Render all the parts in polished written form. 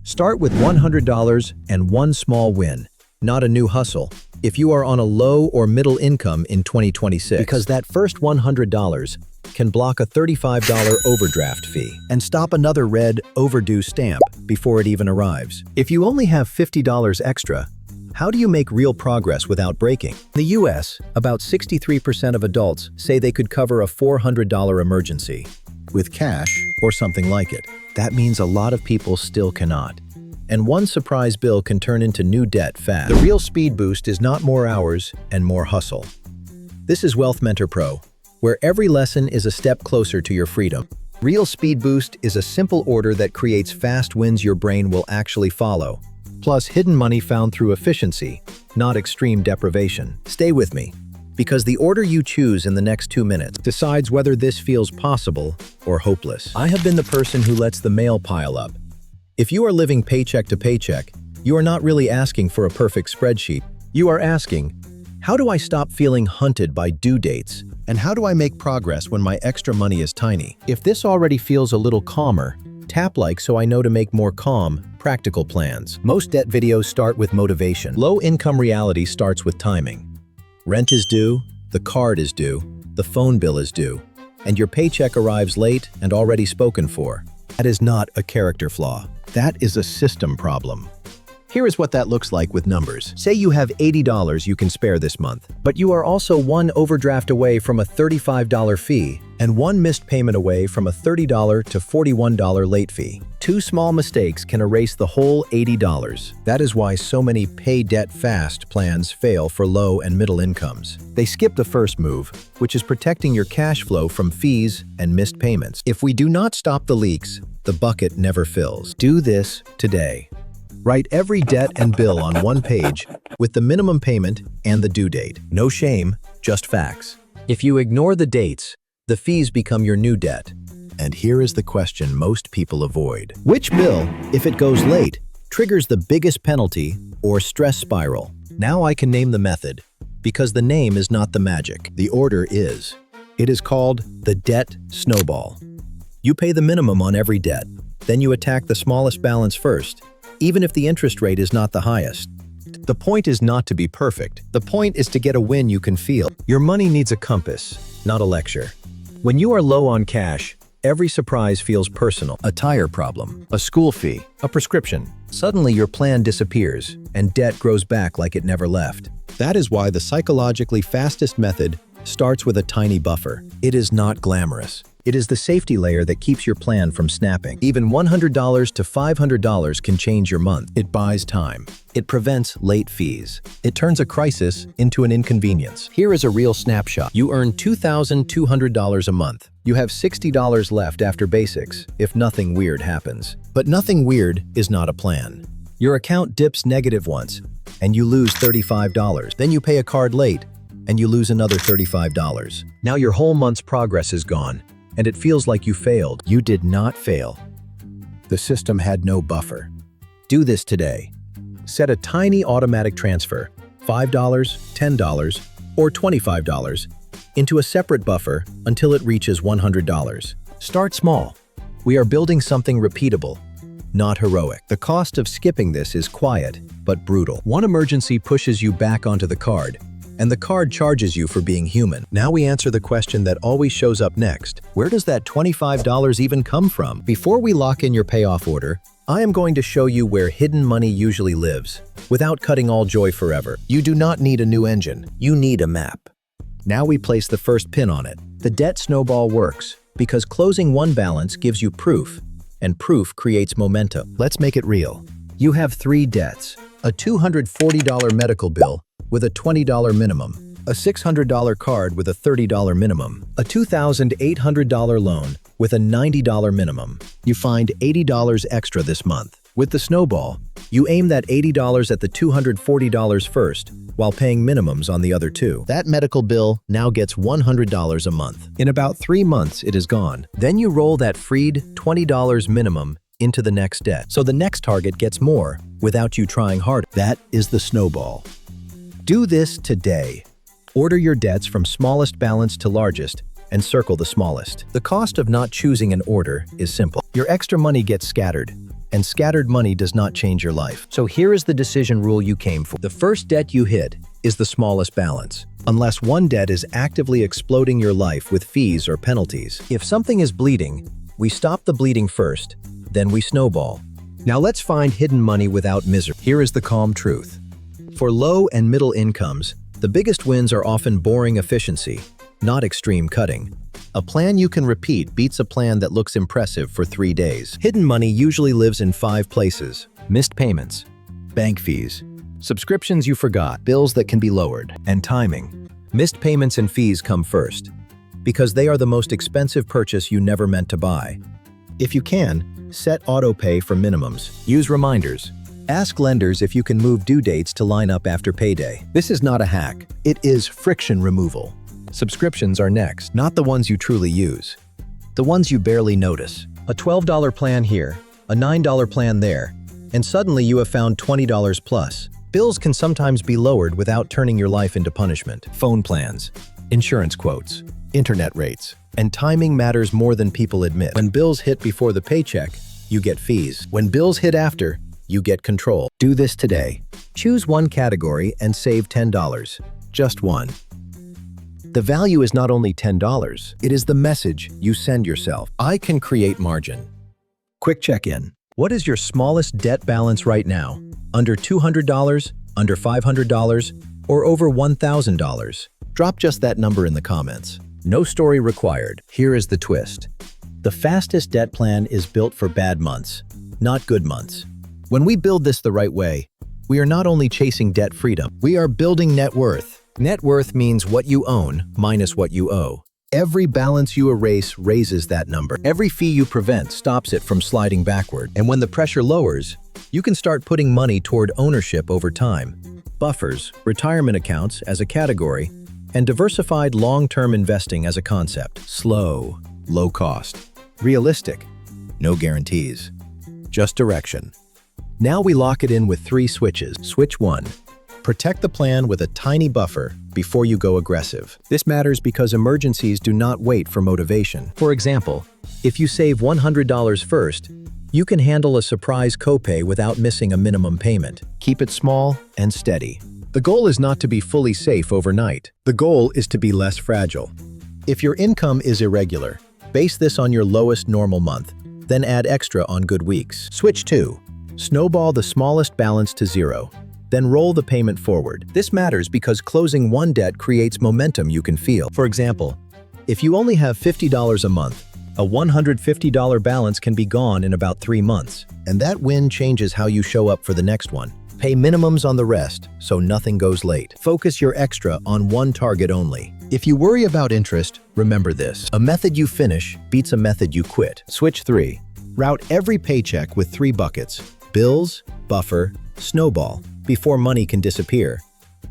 Start with $100 and one small win, not a new hustle, if you are on a low or middle income in 2026. Because that first $100 can block a $35 overdraft fee and stop another red overdue stamp before it even arrives. If you only have $50 extra, how do you make real progress without breaking? In the US, about 63% of adults say they could cover a $400 emergency with cash or something like it. That means a lot of people still cannot. And one surprise bill can turn into new debt fast. The real speed boost is not more hours and more hustle. This is Wealth Mentor Pro, where every lesson is a step closer to your freedom. Real Speed Boost is a simple order that creates fast wins your brain will actually follow, plus hidden money found through efficiency, not extreme deprivation. Stay with me, because the order you choose in the next 2 minutes decides whether this feels possible or hopeless. I have been the person who lets the mail pile up. If you are living paycheck to paycheck, you are not really asking for a perfect spreadsheet. You are asking, how do I stop feeling hunted by due dates? And how do I make progress when my extra money is tiny? If this already feels a little calmer, tap like so I know to make more calm, practical plans. Most debt videos start with motivation. Low-income reality starts with timing. Rent is due, the card is due, the phone bill is due, and your paycheck arrives late and already spoken for. That is not a character flaw. That is a system problem. Here is what that looks like with numbers. Say you have $80 you can spare this month, but you are also one overdraft away from a $35 fee and one missed payment away from a $30 to $41 late fee. Two small mistakes can erase the whole $80. That is why so many pay debt fast plans fail for low and middle incomes. They skip the first move, which is protecting your cash flow from fees and missed payments. If we do not stop the leaks, the bucket never fills. Do this today. Write every debt and bill on one page with the minimum payment and the due date. No shame, just facts. If you ignore the dates, the fees become your new debt. And here is the question most people avoid. Which bill, if it goes late, triggers the biggest penalty or stress spiral? Now I can name the method, because the name is not the magic. The order is. It is called the Debt Snowball. You pay the minimum on every debt. Then you attack the smallest balance first, even if the interest rate is not the highest. The point is not to be perfect. The point is to get a win you can feel. Your money needs a compass, not a lecture. When you are low on cash, every surprise feels personal. A tire problem, a school fee, a prescription. Suddenly your plan disappears, and debt grows back like it never left. That is why the psychologically fastest method starts with a tiny buffer. It is not glamorous. It is the safety layer that keeps your plan from snapping. Even $100 to $500 can change your month. It buys time. It prevents late fees. It turns a crisis into an inconvenience. Here is a real snapshot. You earn $2,200 a month. You have $60 left after basics, if nothing weird happens. But nothing weird is not a plan. Your account dips negative once, and you lose $35. Then you pay a card late, and you lose another $35. Now your whole month's progress is gone. And it feels like you failed. You did not fail. The system had no buffer. Do this today. Set a tiny automatic transfer, $5, $10, or $25, into a separate buffer until it reaches $100. Start small. We are building something repeatable, not heroic. The cost of skipping this is quiet, but brutal. One emergency pushes you back onto the card, and the card charges you for being human. Now we answer the question that always shows up next. Where does that $25 even come from? Before we lock in your payoff order, I am going to show you where hidden money usually lives, without cutting all joy forever. You do not need a new engine. You need a map. Now we place the first pin on it. The debt snowball works because closing one balance gives you proof, and proof creates momentum. Let's make it real. You have 3 debts: a $240 medical bill with a $20 minimum, a $600 card with a $30 minimum, a $2,800 loan with a $90 minimum. You find $80 extra this month. With the snowball, you aim that $80 at the $240 first, while paying minimums on the other 2. That medical bill now gets $100 a month. In about 3 months, it is gone. Then you roll that freed $20 minimum into the next debt. So the next target gets more without you trying hard. That is the snowball. Do this today. Order your debts from smallest balance to largest and circle the smallest. The cost of not choosing an order is simple. Your extra money gets scattered. and scattered money does not change your life. So here is the decision rule you came for. The first debt you hit is the smallest balance, unless one debt is actively exploding your life with fees or penalties. If something is bleeding, we stop the bleeding first, then we snowball. Now let's find hidden money without misery. Here is the calm truth. For low and middle incomes, the biggest wins are often boring efficiency, not extreme cutting. A plan you can repeat beats a plan that looks impressive for 3 days. Hidden money usually lives in 5 places: missed payments, bank fees, subscriptions you forgot, bills that can be lowered, and timing. Missed payments and fees come first, because they are the most expensive purchase you never meant to buy. If you can, set auto pay for minimums. Use reminders. Ask lenders if you can move due dates to line up after payday. This is not a hack. It is friction removal. Subscriptions are next, not the ones you truly use. The ones you barely notice. A $12 plan here, a $9 plan there, and suddenly you have found $20 plus. Bills can sometimes be lowered without turning your life into punishment. Phone plans, insurance quotes, internet rates, and timing matters more than people admit. When bills hit before the paycheck, you get fees. When bills hit after, you get control. Do this today. Choose one category and save $10. Just one. The value is not only $10, it is the message you send yourself. I can create margin. Quick check-in. What is your smallest debt balance right now? Under $200, under $500, or over $1,000? Drop just that number in the comments. No story required. Here is the twist. The fastest debt plan is built for bad months, not good months. When we build this the right way, we are not only chasing debt freedom, we are building net worth. Net worth means what you own minus what you owe. Every balance you erase raises that number. Every fee you prevent stops it from sliding backward. And when the pressure lowers, you can start putting money toward ownership over time. Buffers, retirement accounts as a category, and diversified long-term investing as a concept. Slow, low cost. Realistic, no guarantees. Just direction. Now we lock it in with 3 switches. Switch 1. Protect the plan with a tiny buffer before you go aggressive. This matters because emergencies do not wait for motivation. For example, if you save $100 first, you can handle a surprise copay without missing a minimum payment. Keep it small and steady. The goal is not to be fully safe overnight. The goal is to be less fragile. If your income is irregular, base this on your lowest normal month, then add extra on good weeks. Switch 2. Snowball the smallest balance to 0. Then roll the payment forward. This matters because closing one debt creates momentum you can feel. For example, if you only have $50 a month, a $150 balance can be gone in about 3 months. And that win changes how you show up for the next one. Pay minimums on the rest, so nothing goes late. Focus your extra on one target only. If you worry about interest, remember this. A method you finish beats a method you quit. Switch 3. Route every paycheck with 3 buckets: bills, buffer, snowball, before money can disappear.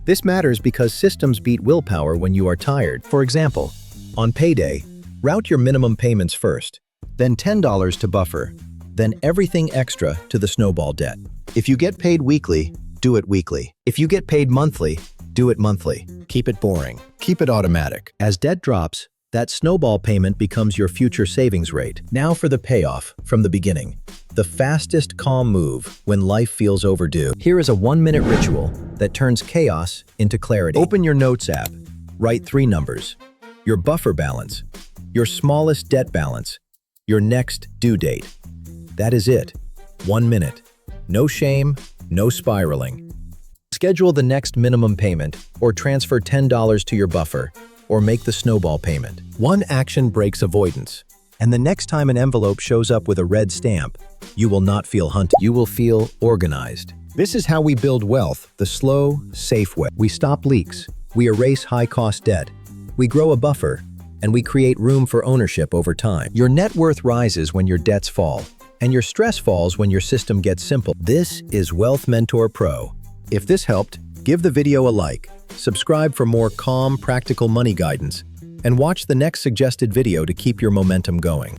This matters because systems beat willpower when you are tired. For example, on payday, route your minimum payments first, then $10 to buffer, then everything extra to the snowball debt. If you get paid weekly, do it weekly. If you get paid monthly, do it monthly. Keep it boring. Keep it automatic. As debt drops, that snowball payment becomes your future savings rate. Now for the payoff from the beginning. The fastest calm move when life feels overdue. Here is a 1-minute ritual that turns chaos into clarity. Open your Notes app. Write 3 numbers. Your buffer balance, your smallest debt balance, your next due date. That is it. 1 minute. No shame, no spiraling. Schedule the next minimum payment or transfer $10 to your buffer or make the snowball payment. One action breaks avoidance. And the next time an envelope shows up with a red stamp, you will not feel hunted. You will feel organized. This is how we build wealth, the slow, safe way. We stop leaks, we erase high-cost debt, we grow a buffer, and we create room for ownership over time. Your net worth rises when your debts fall, and your stress falls when your system gets simple. This is Wealth Mentor Pro. If this helped, give the video a like, subscribe for more calm, practical money guidance, and watch the next suggested video to keep your momentum going.